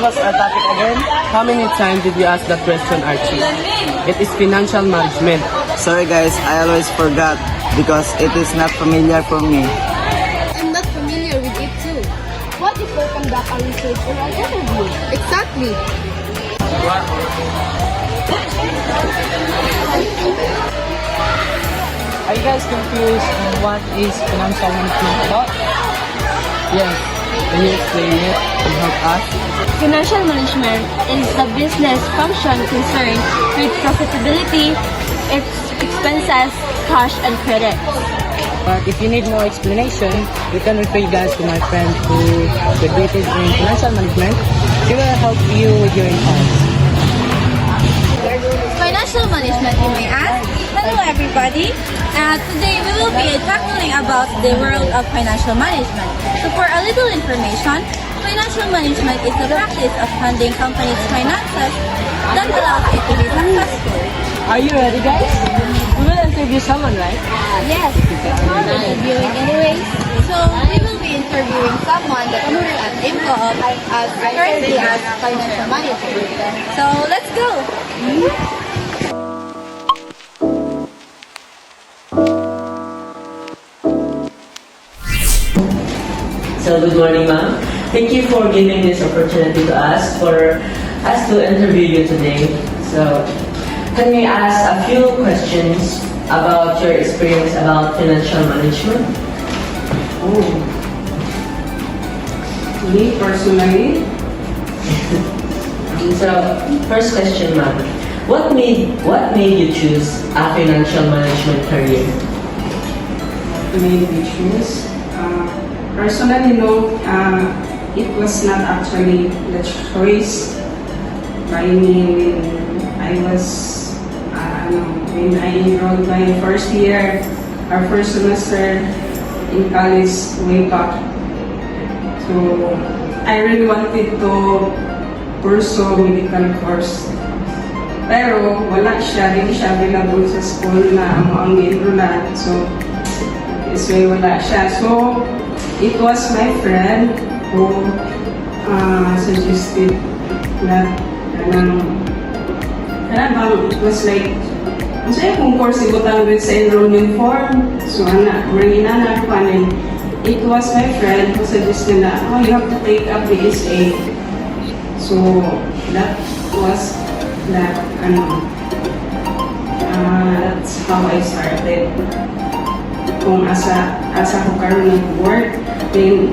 was our topic again? How many times did you ask that question, Archie? It is financial management. Sorry guys, I always forgot because it is not familiar for me. I'm not familiar with it too. What if we conduct a research or an interview? Exactly. Are you guys confused on what is financial management about? Yes. Can you explain it and help us? Financial management is the business function concerned with profitability, expenses, cash, and credit. But if you need more explanation, you can refer you guys to my friend who graduated in financial management. She will help you with your inquiries. Financial management, you may ask? Hello everybody! Today we will be tackling about the world of financial management. So for a little information, financial management is the practice of handling companies' finances that allows it to be successful. Are you ready guys? We will interview someone, right? Yes, we're interviewing anyways. So we will be interviewing someone that works at IMCO as currently as financial manager. So let's go! So good morning, ma'am. Thank you for giving this opportunity to us for us to interview you today. So can we ask a few questions about your experience about financial management? Me personally, So first question, ma'am. What made you choose a financial management career? made me choose. Personally, no, it was not actually the choice by me when I was, when I enrolled my first year, our first semester in college way back. So I really wanted to pursue medical course. Pero wala siya, hindi siya available sa school na ang enrollan. So, this way wala siya. So, it was my friend who suggested that it was like, ang sa'yo kung course ibutang rin sa enrollment form. So, ina pa rin. It was my friend who suggested na, you have to take up BSA. So, that was that, that's how I started. Kung asa ko karon nag-work, then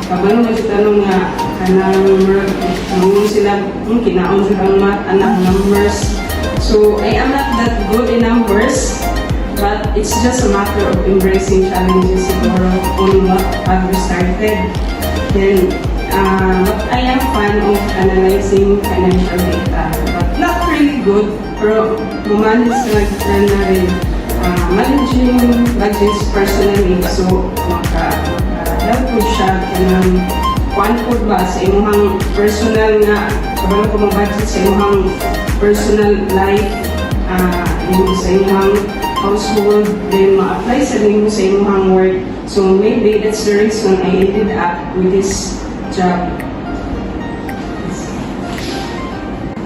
pagano mo tanong nga kanang sila kinaon silang anak numbers. So I am not that good in numbers, but it's just a matter of embracing challenges siguro on what have we started. Then but I am fan of analyzing financial data, but not really good, pero bumalis na rin. Managing budgets personally, so maka-help ko siya kanang kuan po ba sa imong personal nga kabalo ko mag-budget sa imong personal life, sa imong household, then ma-apply sa nimo sa imong work. So maybe that's the reason I ended up with this job.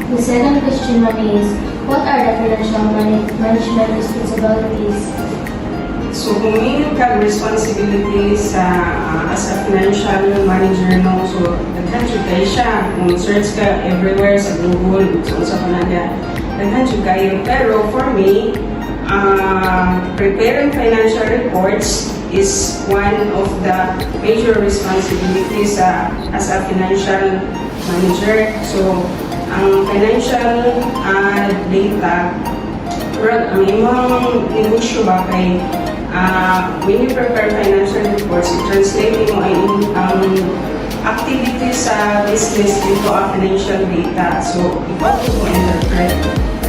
The second question is, what are the financial management responsibilities? So kung may responsibilities as a financial manager, no, so naghansyog kayo siya. Kung search ka everywhere sa Google, so sa Canada, naghansyog kayo. Pero for me, preparing financial reports is one of the major responsibilities as a financial manager. So ang financial data, ang imong negosyo ba kay when you prepare financial reports, translate mo ang activities sa business into a financial data. So, ikaw mo interpret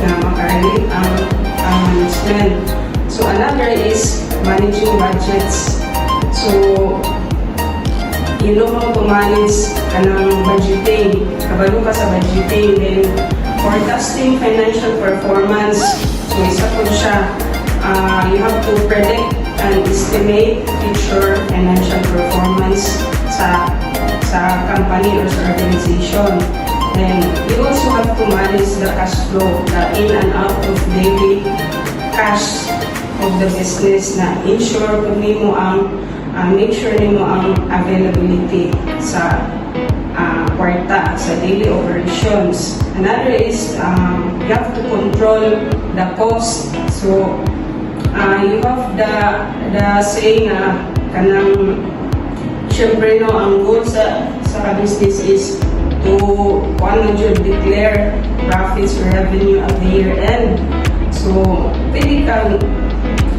na makarelate ang management. So, another is managing budgets. So, you know how to manage kanang budgeting, kabalo ka sa budgeting, then forecasting financial performance. So isa po siya, you have to predict and estimate future financial performance sa sa company or sa organization. Then, you also have to manage the cash flow, the in and out of daily cash of the business na ensure kung nimo ang make sure nimo ang availability sa kwarta sa daily operations. Another is you have to control the cost. So you have the saying kanang syempre no ang goal sa business is to declare profits or revenue at the year end. So pwede kang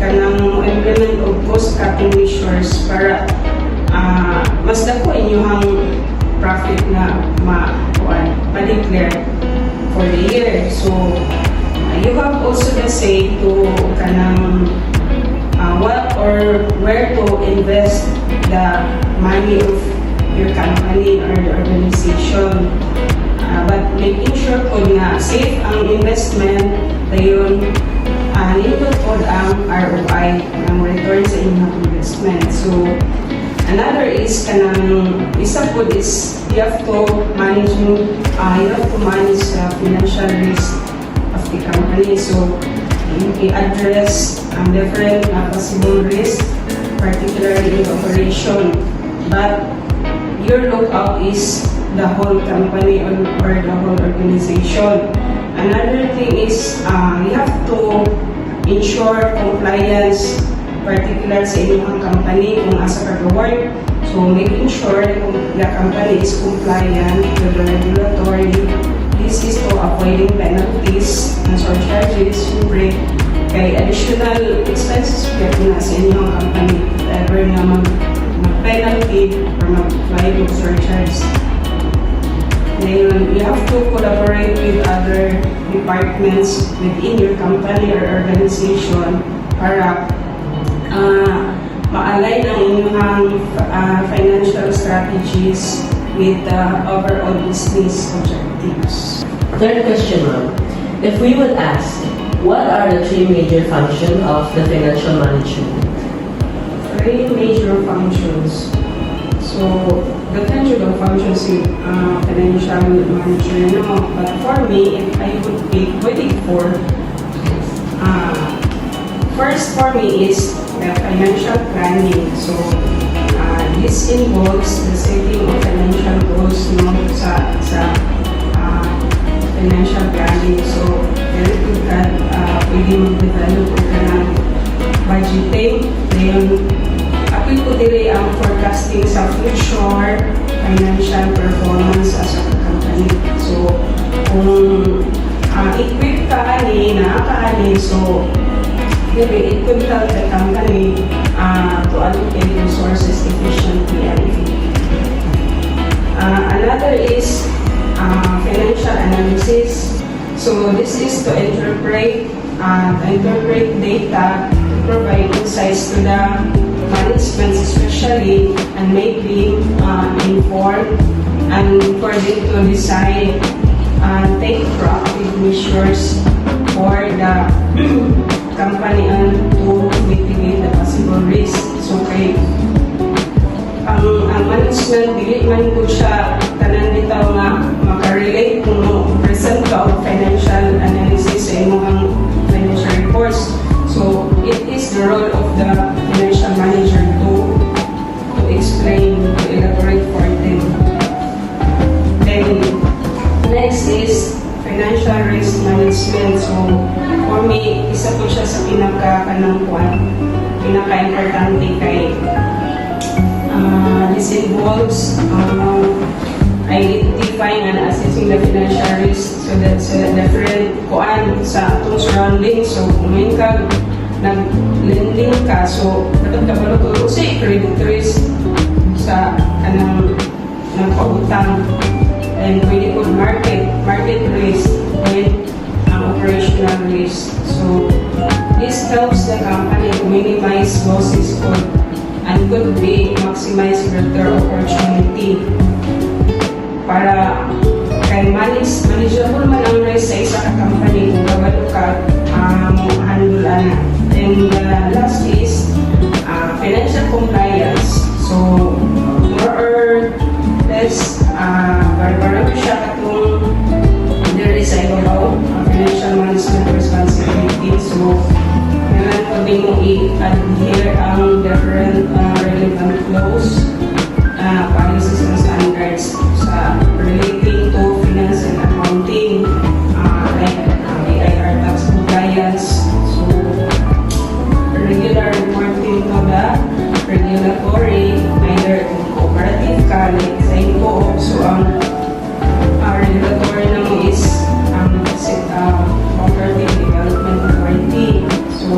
kanang implement of cost cutting measures para mas dako inyong profit na ma-declare for the year. So you have also the say to kanang what or where to invest the money of your company or the organization. But making sure po na safe ang investment, dayon nito po ang ROI, ang return sa inyong investment. So, another is kanang isa po is you have to manage financial risk of the company. So, you address different possible risk, particularly in operation. But your lookout is the whole company or the whole organization. Another thing is you have to ensure compliance, particular sa inyong company kung asa ka-work. So making sure that the company is compliant with the regulatory. This is to avoiding penalties and surcharges, syempre kay additional expenses na sa inyong company if ever na mag-penalty or mag-apply with surcharge. Then you have to collaborate with other departments within your company or organization para ma-align ang inyong financial strategies with the overall business objectives. Third question, ma'am. If we would ask, what are the three major functions of the financial management? Three major functions. So, the tangible functions in financial management, no? But for me, if I would be waiting for, first for me is the financial planning. So, this involves the setting of financial goals, no, sa financial planning. So, very good that pwede mag-develop o ka ng budgeting. Then, ako'y po dili ang forecasting sa future financial performance as a company. So, kung equip ka nakaka-ani, so, it could help the company to allocate resources efficiently and effectively. Another is financial analysis. So, this is to interpret data to provide insights to the management especially and make them informed and for them to decide take proactive measures for the company and to mitigate the possible risk. So kay ang management dili man po siya tanan bitaw nga makarelate kung present ka og financial analysis sa imong financial reports. So it is the role of the financial manager to explain, to elaborate for them. Then next is financial risk management. So for me, isa po siya sa pinaka-importante kay this involves identifying and assessing the financial risk. So that's different kuan sa atong surroundings. So kung may nag-lending ka, so dapat kabalo ko sa credit risk sa nagpautang. And pwede po market risk and operational risk. So this helps the company to minimize losses and could be maximize return opportunity para kay manageable man ang risk sa isa ka company kung kabalo ka handle ana. And last is financial compliance. So more adhere ang different relevant laws, policies and standards sa relating to finance and accounting, like AIR tax compliance. So, regular reporting to the regulatory, either kung cooperative ka, like sa inyo. So, ang regulatory naman is ang cooperative development authority. So,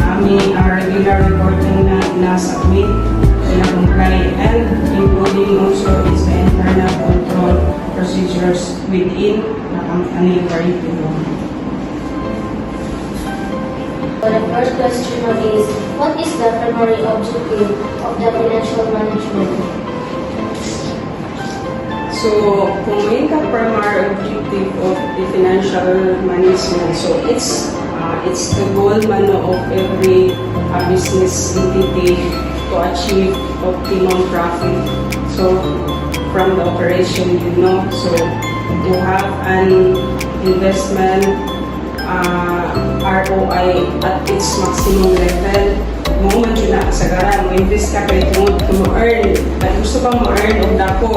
kami regular reporting na ina-submit, ina-comply, and including also is the internal control procedures within the company curriculum. So the first question is, what is the primary objective of the financial management? So, kung may ka-primary objective of the financial management, so it's the goal man of every business entity to achieve optimum profit. So, from the operation, so to have an investment ROI at its maximum level. Mo man yun na kasagaran, mo invest ka kayo tungod to mo-earn. At gusto pa mo-earn o dako.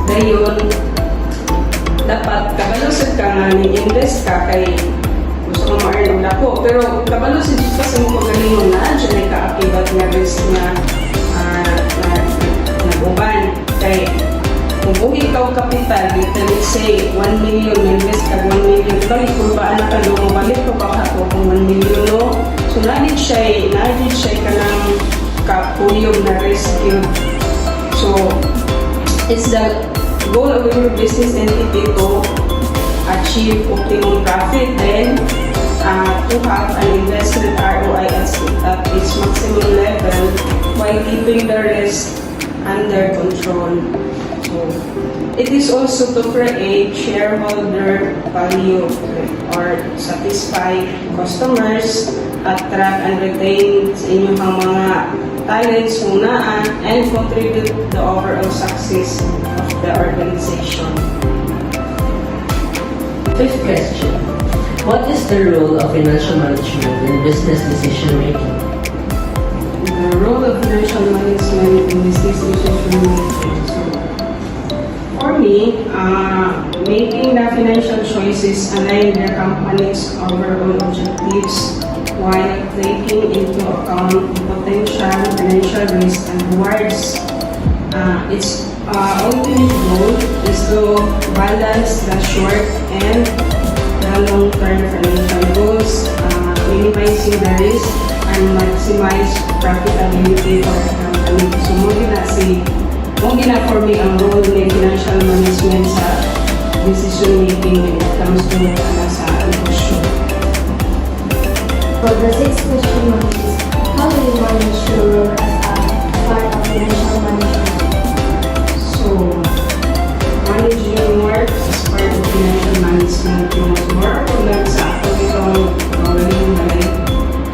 Dayon, dapat kabalusod ka nga ni-invest ka kay gusto ka ma-earn ang dako. Pero kabalusod dito kasi mo magalingon na, dyan ay kaakibat nga risk na nag-uban. Kay kung buhi ka o kapital, let's say 1 million, invest ka 1 million, balik kung ba anak ka doon, balik ko baka ako kung 1 million, no? So, nadid siya ka ng kapuyog na risk yun. So, it's the goal of your business entity to achieve optimum profit and to have an investment ROI at its maximum level while keeping the risk under control. So, it is also to create shareholder value or satisfy customers, attract and retain sa inyong mga talents muna and contribute to the overall success of the organization. Fifth question. What is the role of financial management in business decision making? The role of financial management in business decision making. So, for me, making the financial choices align the company's overall objectives while taking into account the potential financial risk and rewards. Its ultimate goal is to balance the short and the long-term financial goals, minimizing the risk and maximize profitability for the company. So, mo gina for me ang role ng financial management sa decision making when it comes to sa negosyo. So the sixth question is, how do you manage your role as a part of financial management? So, managing work as part of financial management yung more o lang sa ako itong gawaling balay.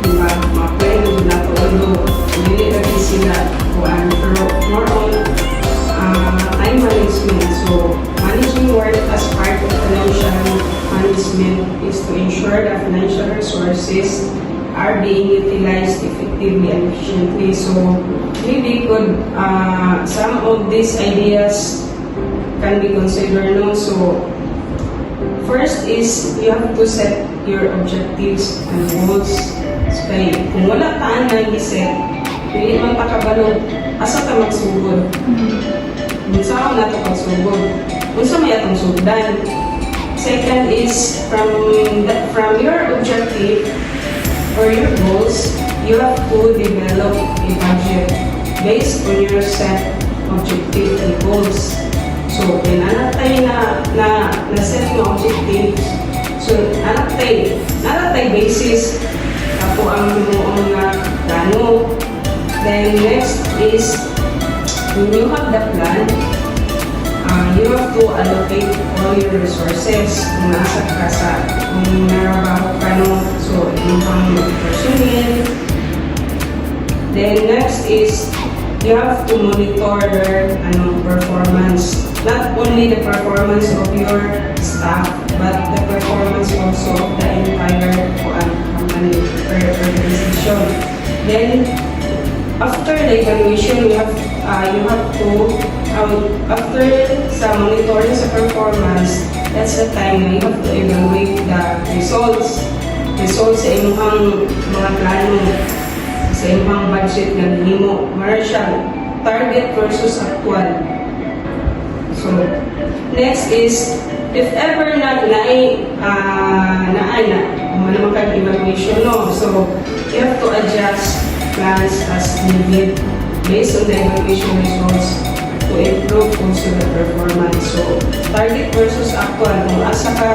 Diba, mapwede na ito, although hindi lagi sila kuhaan, pero more on time management. So, managing work as part of financial management is to ensure that financial resources are being utilized effectively and efficiently. So, maybe some of these ideas can be considered. No? So, first is you have to set your objectives and goals. So, kung wala taan na i-set, hindi man takabalo, asa ka magsugod? Unsa ako na ito pagsugod? Unsa may atong sugdan? Second is from your objective or your goals, you have to develop a budget based on your set objective and goals. So, pinanatay na set ng objectives. So, nanatay basis ako ang mga plano. Then, next is when you have the plan, you have to allocate all your resources. Kung nasa ka kung narabaho ka so yung pang personnel. Then next is, you have to monitor their performance. Not only the performance of your staff, but the performance also of the entire company or organization. evaluation. Then, after the evaluation, you have to, after sa monitoring sa performance, that's the time na you have to evaluate the results sa imong mga plano, sa imong budget na nimo. Marshall, target versus actual. So, next is, if ever na evaluation, no? So, you have to adjust plans as needed based on the evaluation results to improve also the performance. So, target versus actual. Kung asa ka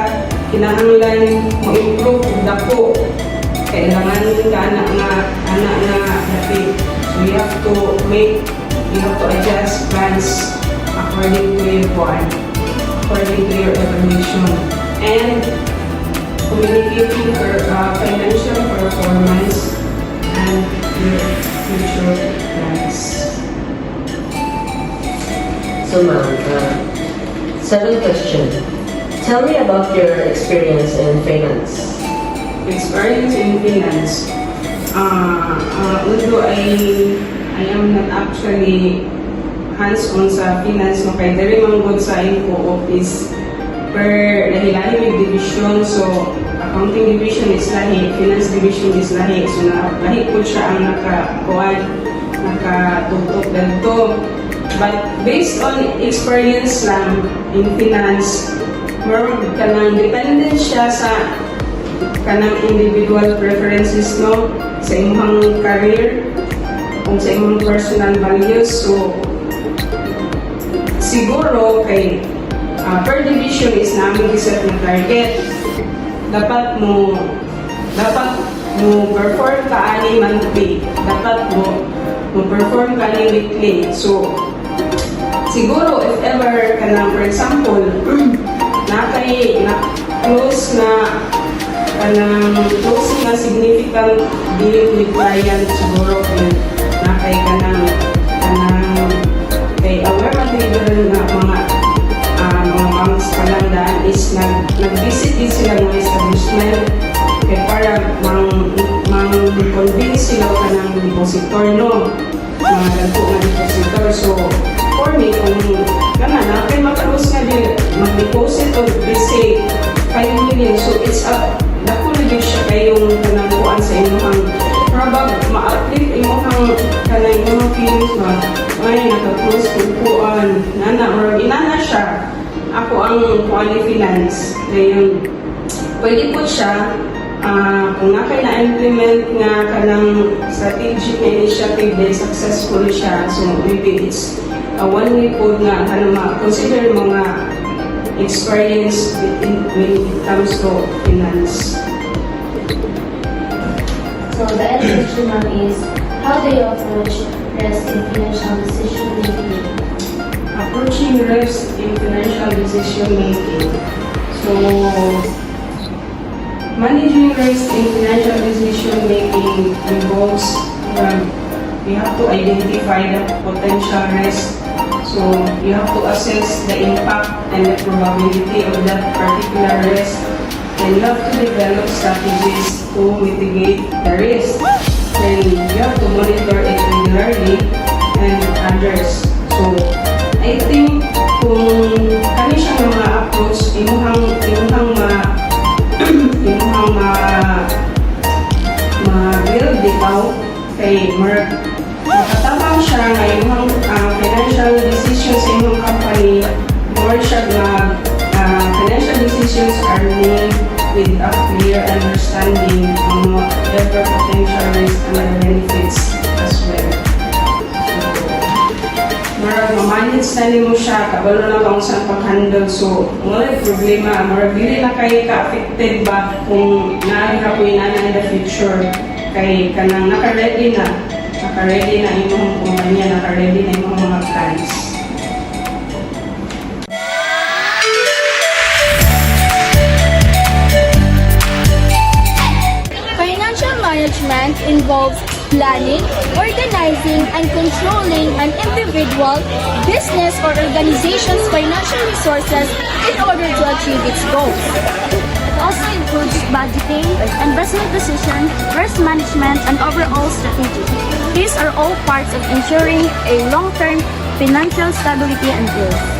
kinahanglan mo improve kung dako, kailangan ka anak na dapit. So, you have to adjust plans according to your plan, according to your evaluation, and communicating financial performance and your future plans. So, ma'am, second question. Tell me about your experience in finance. Experience in finance. Although I am not actually hands-on sa finance, no, kay diri man gud sa info office per lahi-lahi may division. So accounting division is lahi, finance division is lahi. So lahi po siya ang nakatutok dito. But based on experience lang in finance, more kanang dependent siya sa kanang individual preferences, no, sa imong career o sa imong personal values. So siguro kay per division is namin giset na target. Dapat mo perform ka ani monthly, dapat mo perform ka ani weekly. So siguro if ever kanang, for example, close na significant deal with client, siguro kanang kay aware man rin na mga banks kalandaan is nag-visit din sila ng establishment kay para mang-convince sila ka ng depositor, no, mga ganito na depositor. So for me, kung na kay makalos nga din mag-deposit o say 5 million, so it's up nakulagin siya kayong kanangkuan sa inyong ma-uplift inyong kanang feelings ba, ay naka-close kukuan inana siya ako ang kuan finance ngayon. Pwede po siya kung nga kayo na-implement nga kanang strategic na initiative then successful siya, so maybe it's a one way po na consider mga experience when it comes to finance. So the end question now is, how do you approach risk in financial decision making? Approaching risk in financial decision making. So, managing risk in financial decision making involves you have to identify the potential risk. So, you have to assess the impact and the probability of that particular risk. And you have to develop strategies to mitigate the risk. Then you have to monitor it regularly and others. So, I think kung kani siya nga ma-approach, imuhang ma-build bitaw kay makatabang siya nga imuhang financial decisions sa inyong company, more siya nga financial decisions are made with a clear understanding on whatever potential risks and benefits as well. Marag ma-manage na mo siya, kabalo na kung saan pag-handle. So, wala problema. Marag dili na kayo ka-affected ba kung naagra ko in the future. Kay kanang naka-ready na imong kumpanya, naka-ready na imong mga plans. Financial management involves planning, organizing, and controlling an individual, business, or organization's financial resources in order to achieve its goals. also includes budgeting, investment decision, risk management, and overall strategy. These are all parts of ensuring a long-term financial stability and growth.